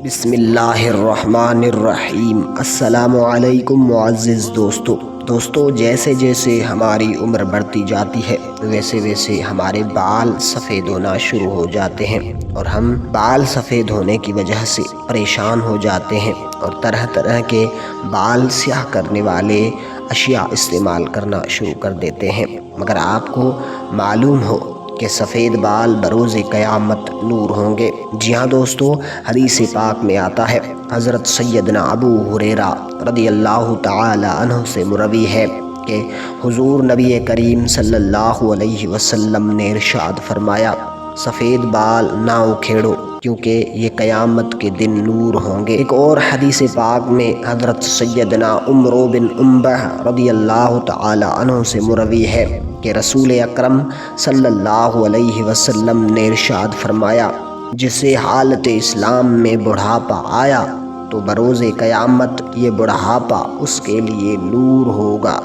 بسم اللہ الرحمن الرحیم۔ السلام علیکم معزز دوستو جیسے جیسے ہماری عمر بڑھتی جاتی ہے ویسے ویسے ہمارے بال سفید ہونا شروع ہو جاتے ہیں اور ہم بال سفید ہونے کی وجہ سے پریشان ہو جاتے ہیں اور طرح طرح کے بال سیاہ کرنے والے اشیاء استعمال کرنا شروع کر دیتے ہیں، مگر آپ کو معلوم ہو کہ سفید بال بروز قیامت نور ہوں گے؟ جی ہاں دوستو، حدیث پاک میں آتا ہے، حضرت سیدنا ابو ہریرہ رضی اللہ تعالی عنہ سے مروی ہے کہ حضور نبی کریم صلی اللہ علیہ وسلم نے ارشاد فرمایا، سفید بال نہ اکھیڑو کیونکہ یہ قیامت کے دن نور ہوں گے۔ ایک اور حدیث پاک میں حضرت سیدنا عمرو بن انبہ رضی اللہ تعالی عنہ سے مروی ہے کہ رسول اکرم صلی اللہ علیہ وسلم نے ارشاد فرمایا، جسے حالت اسلام میں بڑھاپا آیا تو بروز قیامت یہ بڑھاپا اس کے لیے نور ہوگا۔